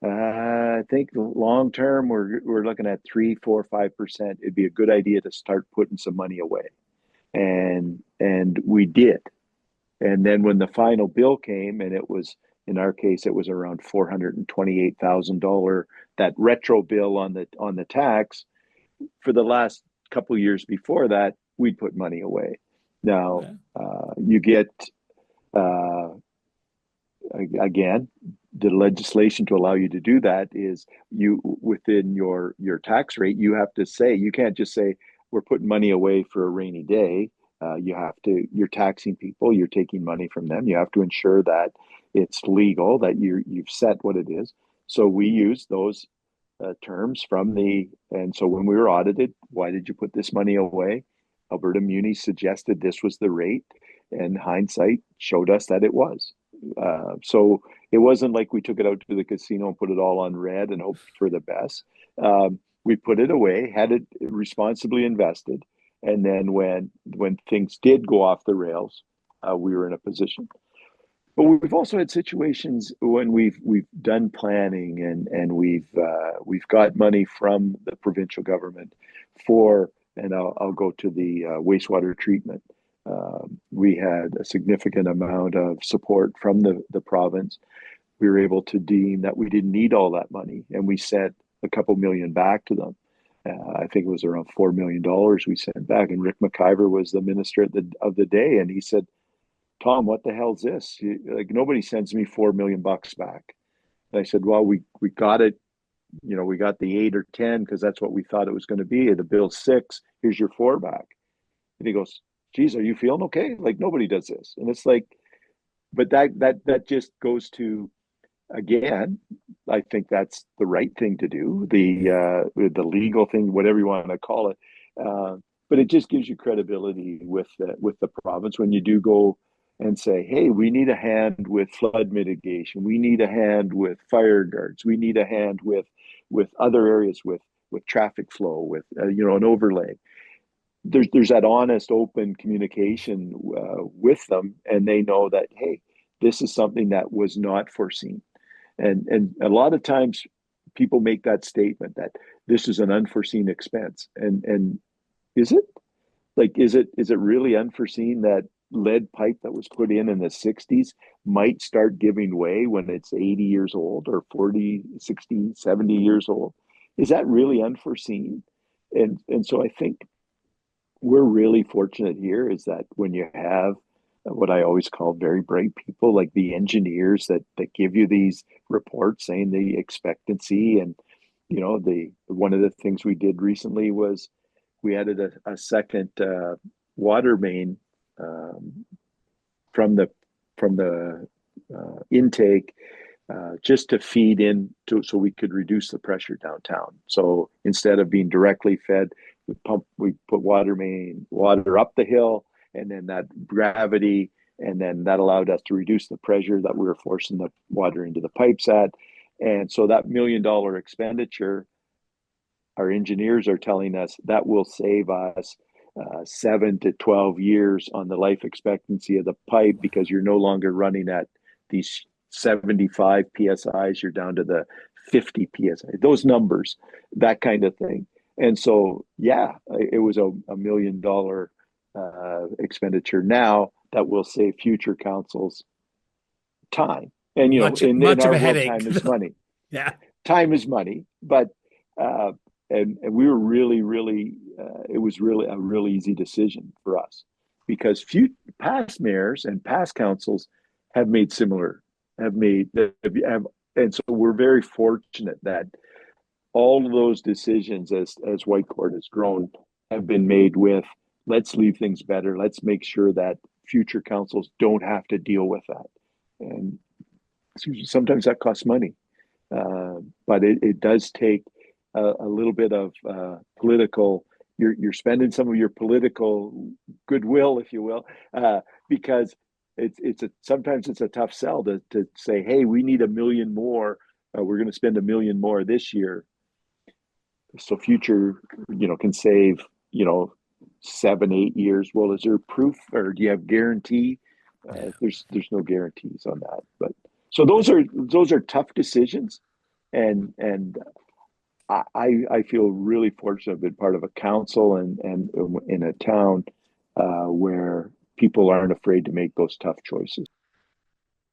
I think long term, we're looking at 3, 4, 5%. It'd be a good idea to start putting some money away, and we did. And then when the final bill came, and it was in our case, it was around $428,000. That retro bill on the tax for the last couple of years before that, we'd put money away. Now Okay. you get uh, again, the legislation to allow you to do that is you within your tax rate, you have to say, you can't just say we're putting money away for a rainy day. You have to, you're taxing people, you're taking money from them. You have to ensure that it's legal, that you've set what it is. So we use those terms from and so when we were audited, why did you put this money away? Alberta Muni suggested this was the rate, and hindsight showed us that it was. So it wasn't like we took it out to the casino and put it all on red and hoped for the best. We put it away, had it responsibly invested, and then when things did go off the rails, we were in a position. But we've also had situations when we've done planning and we've got money from the provincial government for, and I'll go to the wastewater treatment. We had a significant amount of support from the province. We were able to deem that we didn't need all that money, and we sent a couple million back to them. I think it was around $4 million we sent back. And Rick McIver was the minister of the day, and he said, "Tom, what the hell's this? Like nobody sends me $4 million back." And I said, "Well, we got it. You know, we got the 8 or 10 because that's what we thought it was going to be. The bill's 6. Here's your 4 back." And he goes, "Geez, are you feeling okay? Like nobody does this." And it's like, but that just goes to, again, I think that's the right thing to do, the legal thing, whatever you want to call it. But it just gives you credibility with the province when you do go and say, "Hey, we need a hand with flood mitigation. We need a hand with fire guards. We need a hand with other areas with traffic flow, with an overlay." There's that honest, open communication with them, and they know that, hey, this is something that was not foreseen. And a lot of times people make that statement that this is an unforeseen expense. And is it? Like, is it really unforeseen that lead pipe that was put in the 60s might start giving way when it's 80 years old or 40, 60, 70 years old? Is that really unforeseen? And so I think we're really fortunate here is that when you have what I always call very bright people, like the engineers that give you these reports saying the expectancy, and the one of the things we did recently was we added a second water main from the intake just to feed in so we could reduce the pressure downtown. So instead of being directly fed, we put water up the hill, and then that gravity, and then that allowed us to reduce the pressure that we were forcing the water into the pipes at. And so that $1 million expenditure, our engineers are telling us that will save us 7 to 12 years on the life expectancy of the pipe, because you're no longer running at these 75 psi's, you're down to the 50 psi, those numbers, that kind of thing. And so, yeah, it was a $1 million expenditure now that will save future councils time. And in Much of our a world, headache. time is money. Yeah. Time is money, but uh, and we were really it was really a really easy decision for us, because few past mayors and past councils have made similar have made have, and so we're very fortunate that all of those decisions as Whitecourt has grown have been made with, let's leave things better, let's make sure that future councils don't have to deal with that. And sometimes that costs money, but it does take a little bit of political. You're spending some of your political goodwill, if you will, because sometimes it's a tough sell to say, hey, we need $1 million more. We're going to spend $1 million more this year, so future can save 7, 8 years. Well, is there proof, or do you have guarantee? There's no guarantees on that, but so those are tough decisions, and I feel really fortunate to be part of a council and in a town where people aren't afraid to make those tough choices.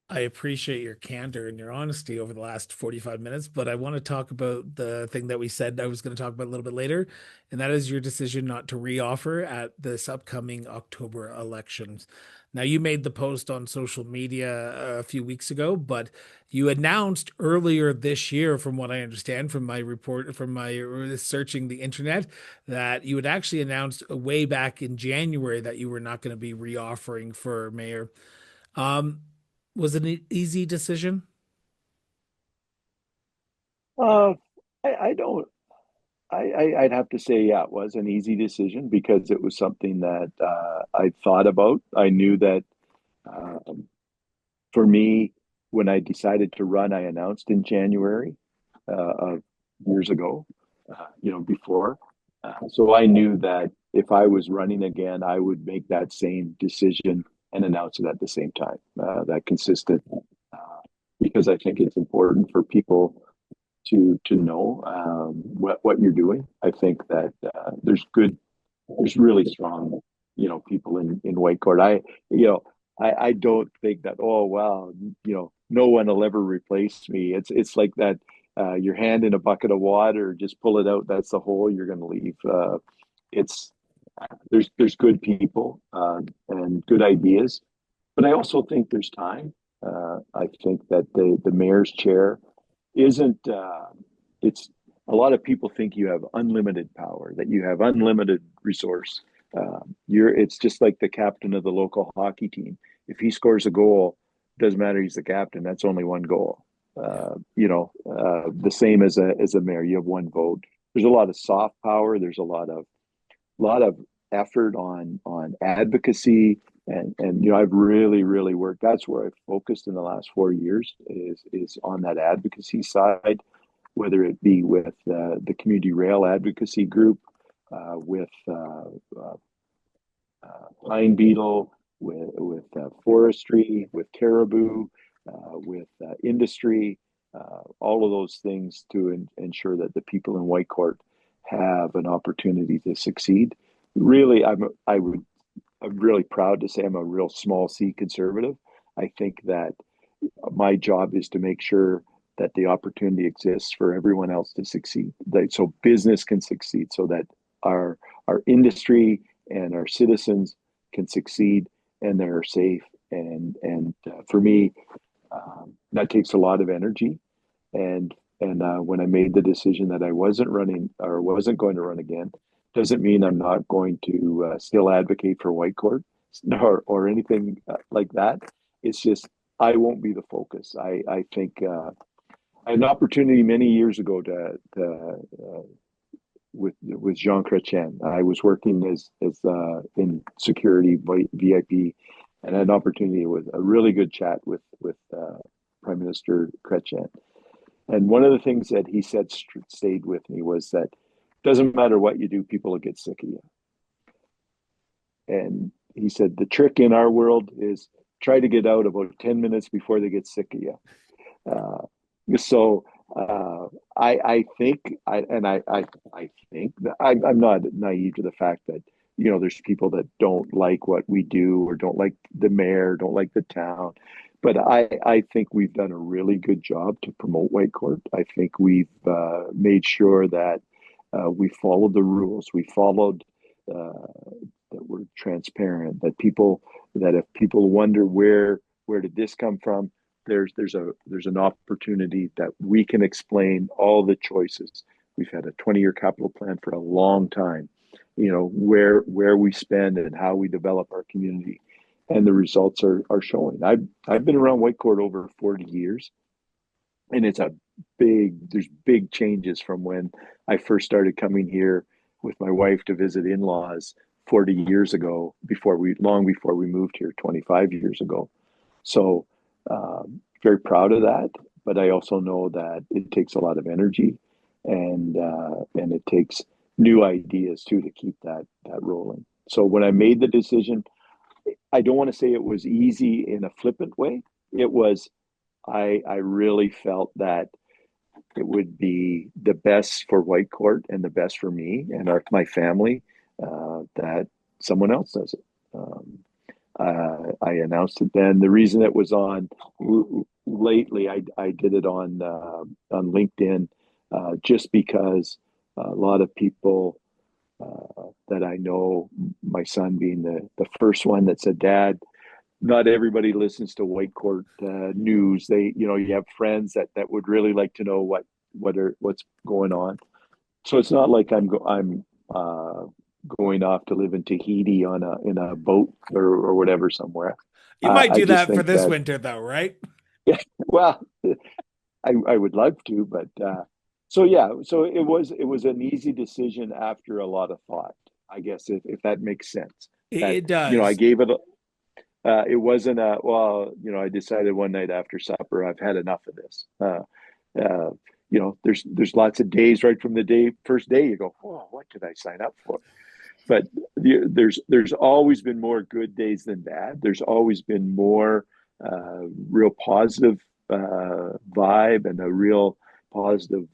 I appreciate your candor and your honesty over the last 45 minutes, but I want to talk about the thing that we said I was going to talk about a little bit later, and that is your decision not to reoffer at this upcoming October elections. Now, you made the post on social media a few weeks ago, but you announced earlier this year, from what I understand from my report, from my searching the internet, that you had actually announced way back in January that you were not going to be reoffering for mayor. Um, was it an easy decision? Uh, I don't. I'd have to say, yeah, it was an easy decision because it was something that I thought about. I knew that um, for me, when I decided to run, I announced in January of years ago, before. So I knew that if I was running again, I would make that same decision and announce it at the same time. That consistent, because I think it's important for people to know what you're doing. I think that there's really strong, people in Whitecourt. I don't think that, oh wow, no one will ever replace me. It's like that. Your hand in a bucket of water, just pull it out. That's the hole you're going to leave. It's there's good people and good ideas, but I also think there's time. I think that the mayor's chair isn't. It's a lot of people think you have unlimited power, that you have unlimited resource. It's just like the captain of the local hockey team. If he scores a goal, doesn't matter. He's the captain. That's only one goal. Yeah. The same as a mayor. You have one vote. There's a lot of soft power. There's a lot of effort on advocacy and I've really worked. That's where I've focused in the last 4 years is on that advocacy side, whether it be with the community rail advocacy group, with pine beetle, with forestry, with caribou, with industry, all of those things to ensure that the people in Whitecourt have an opportunity to succeed. Really, I'm really proud to say I'm a real small C conservative. I think that my job is to make sure that the opportunity exists for everyone else to succeed, so business can succeed, so that our industry and our citizens can succeed and they're safe. And for me, that takes a lot of energy. And when I made the decision that I wasn't running or wasn't going to run again, doesn't mean I'm not going to still advocate for Whitecourt or anything like that. It's just I won't be the focus. I think I had an opportunity many years ago with Jean Chrétien. I was working as in security VIP, and had an opportunity with a really good chat with Prime Minister Chrétien. And one of the things that he said stayed with me was that doesn't matter what you do, people will get sick of you. And he said the trick in our world is try to get out about 10 minutes before they get sick of you. So I think I think that I'm not naive to the fact that there's people that don't like what we do or don't like the mayor, don't like the town, but I think we've done a really good job to promote Whitecourt. I think we've made sure that we followed the rules. We followed that we're transparent. That if people wonder where did this come from, there's an opportunity that we can explain all the choices. We've had a 20-year capital plan for a long time, where we spend and how we develop our community, and the results are showing. I've been around Whitecourt over 40 years, and there's big changes from when I first started coming here with my wife to visit in-laws 40 years ago, long before we moved here 25 years ago. So very proud of that, but I also know that it takes a lot of energy, and it takes new ideas too to keep that rolling. So when I made the decision, I don't want to say it was easy in a flippant way. It was I really felt that it would be the best for Whitecourt and the best for me and my family that someone else does it. I announced it then. The reason it was on lately, I did it on LinkedIn just because a lot of people that I know, my son being the first one that said, "Dad, not everybody listens to Whitecourt news. You have friends that would really like to know what's going on." So it's not like I'm going off to live in Tahiti in a boat or whatever somewhere. You might do I just that for think this that, winter, though, right? yeah, well, I would love to, but so yeah, so it was an easy decision after a lot of thought, I guess, if that makes sense. That It I does. gave it. It wasn't I decided one night after supper, I've had enough of this. Uh, there's lots of days right from the first day you go, oh, what did I sign up for? But there's always been more good days than bad. There's always been more real positive vibe and a real positive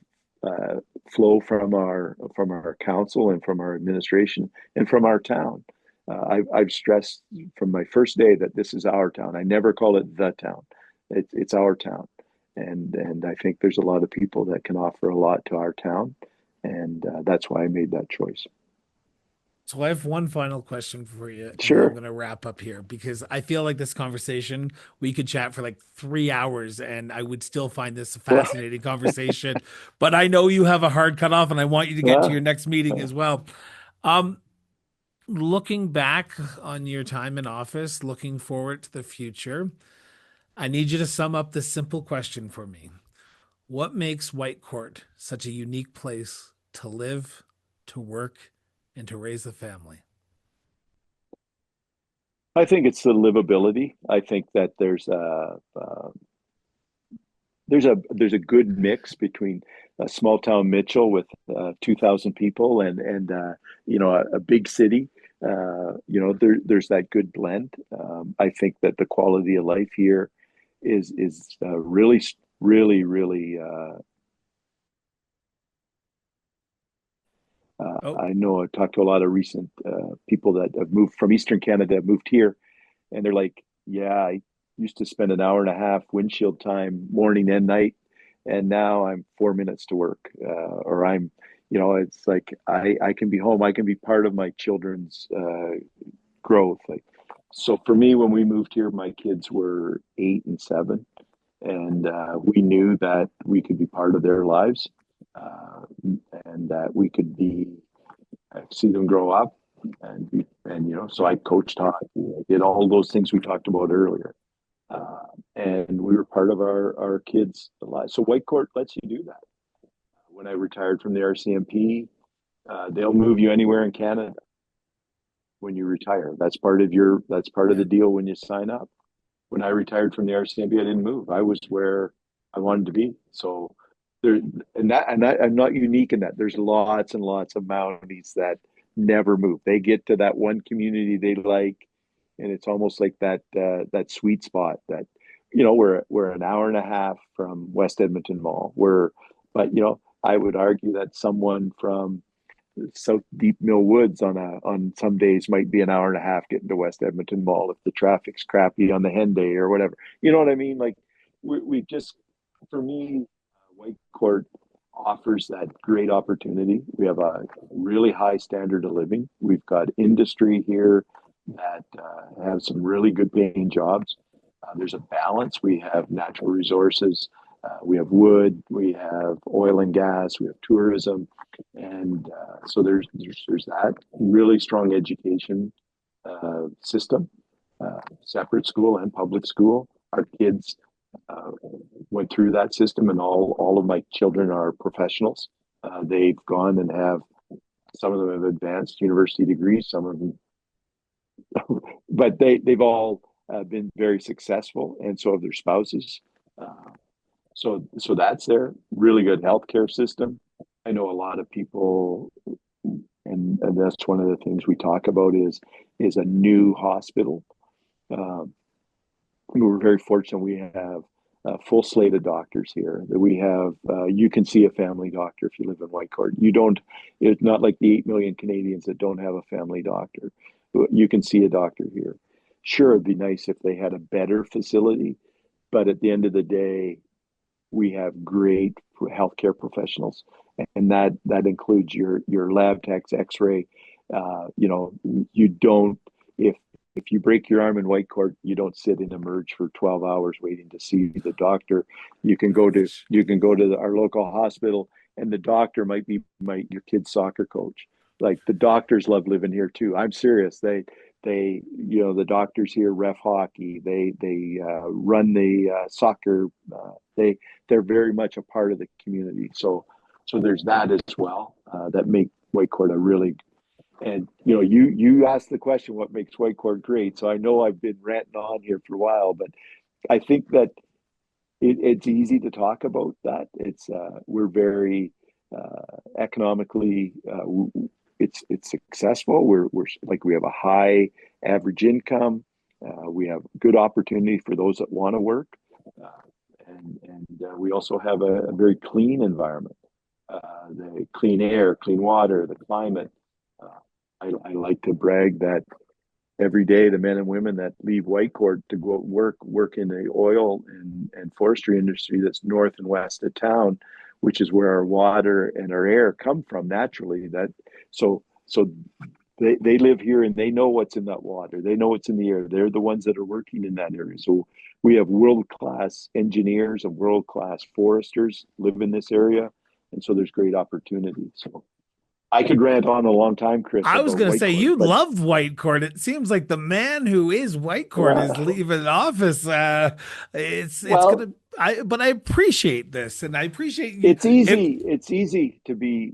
flow from our council and from our administration and from our town. I've stressed from my first day that this is our town. I never call it the town. It's our town, and I think there's a lot of people that can offer a lot to our town, and that's why I made that choice. So I have one final question for you, and then I'm Sure. going to wrap up here because I feel like this conversation, we could chat for like 3 hours and I would still find this a Well, fascinating conversation. But I know you have a hard cutoff and I want you to get to your next meeting as well. Um, Looking back on your time in office, looking forward to the future, I need you to sum up this simple question for me. What makes Whitecourt such a unique place to live, to work, and to raise a family? I think it's the livability. I think that there's a good mix between a small town Mitchell with 2,000 people and a big city. There's that good blend. I think that the quality of life here is really really really. Oh, I know I've talked to a lot of recent people that have moved from Eastern Canada, have moved here, and they're like, "Yeah, I used to spend an hour and a half windshield time morning and night, and now I'm 4 minutes to work, or it's like I can be home, I can be part of my children's growth." Like, so for me, when we moved here, my kids were 8 and 7, and we knew that we could be part of their lives, uh, and that we could see them grow up so I coached, taught, did all those things we talked about earlier, and we were part of our kids' lives. So Whitecourt lets you do that. When I retired from the RCMP, they'll move you anywhere in Canada when you retire. That's part of yeah. the deal when you sign up. When I retired from the RCMP, I didn't move. I was where I wanted to be. So there, and I'm not unique in that. There's lots and lots of Mounties that never move. They get to that one community they like, and it's almost like that sweet spot that we're an hour and a half from West Edmonton Mall. But I would argue that someone from South Deep Mill Woods on some days might be an hour and a half getting to West Edmonton Mall if the traffic's crappy on the hen day or whatever. You know what I mean? Like we just, for me, Whitecourt offers that great opportunity. We have a really high standard of living. We've got industry here that have some really good paying jobs. There's a balance. We have natural resources. We have wood. We have oil and gas. We have tourism, and so there's that really strong education system, separate school and public school. Our kids uh, went through that system, and all of my children are professionals. They've gone and have some of them have advanced university degrees, some of them, but they've all been very successful, and so have their spouses. Uh, so that's there. Really good healthcare system. I know a lot of people, and that's one of the things we talk about is a new hospital. Um, we were very fortunate. We have full slate of doctors here. That we have, you can see a family doctor if you live in Whitecourt. You don't. It's not like the 8 million Canadians that don't have a family doctor. You can see a doctor here. Sure, it'd be nice if they had a better facility, but at the end of the day, we have great healthcare professionals, and that includes your lab techs, X-ray. You don't if you break your arm in Whitecourt, you don't sit in Emerge for 12 hours waiting to see the doctor. You can go to our local hospital, and the doctor might be your kid's soccer coach. Like, the doctors love living here too. I'm serious. They the doctors here ref hockey. They run the soccer. They're very much a part of the community. So there's that as well, that make Whitecourt a really. And you asked the question, what makes Whitecourt great? So I know I've been ranting on here for a while, but I think that it's easy to talk about that. It's we're very economically, it's successful. We're like, we have a high average income. We have good opportunity for those that want to work, and we also have a very clean environment. The clean air, clean water, the climate. I like to brag that every day the men and women that leave Whitecourt to go work in the oil and forestry industry that's north and west of town, which is where our water and our air come from naturally. So they live here, and they know what's in that water. They know what's in the air. They're the ones that are working in that area. So we have world-class engineers and world-class foresters live in this area, and so there's great opportunity. So I could rant on a long time, Chris. I was going to say, you love Whitecourt. It seems like the man who is Whitecourt is leaving office. But I appreciate this, and I appreciate you. It's easy. It's easy to be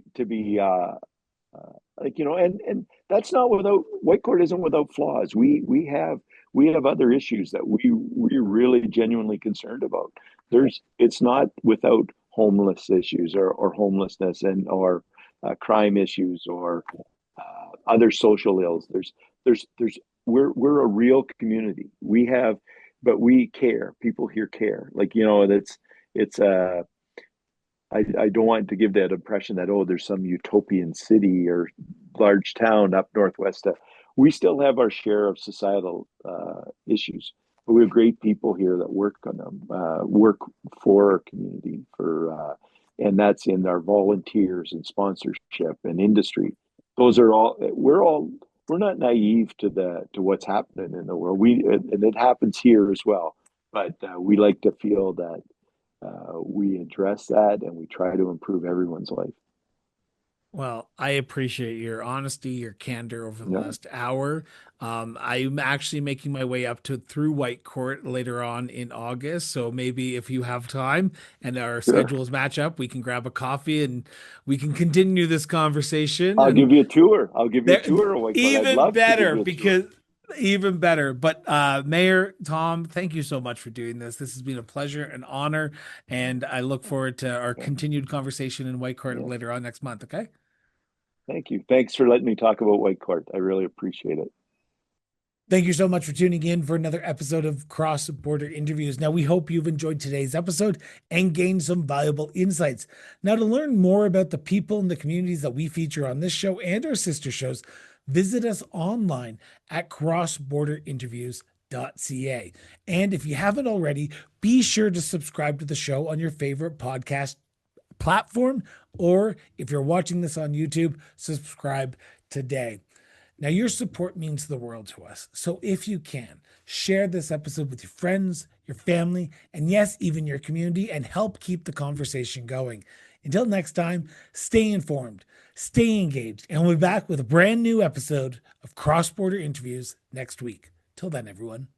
and that's not without. Whitecourt isn't without flaws. We have other issues that we're really genuinely concerned about. It's not without homeless issues or homelessness or crime issues or other social ills. We're a real community. But we care. People here care. I don't want to give that impression that, there's some utopian city or large town up northwest. We still have our share of societal issues, but we have great people here that work on them, work for our community, and that's in our volunteers and sponsorship and industry. Those are all. We're not naive to what's happening in the world. And it happens here as well. But we like to feel that we address that and we try to improve everyone's life. Well, I appreciate your honesty, your candor over the last hour. I'm actually making my way through Whitecourt later on in August. So maybe if you have time and our schedules match up, we can grab a coffee and we can continue this conversation. I'll give you a tour. Of Whitecourt. Even better. But Mayor Tom, thank you so much for doing this. This has been a pleasure, an honor, and I look forward to our continued conversation in Whitecourt later on next month. Okay. Thank you. Thanks for letting me talk about Whitecourt. I really appreciate it. Thank you so much for tuning in for another episode of Cross Border Interviews. Now, we hope you've enjoyed today's episode and gained some valuable insights. Now, to learn more about the people and the communities that we feature on this show and our sister shows, visit us online at crossborderinterviews.ca. And if you haven't already, be sure to subscribe to the show on your favorite podcast platform, or if you're watching this on YouTube, subscribe today. Now, your support means the world to us. So if you can, share this episode with your friends, your family, and yes, even your community, and help keep the conversation going. Until next time, stay informed, stay engaged, and we'll be back with a brand new episode of Cross Border Interviews next week. Till then, everyone.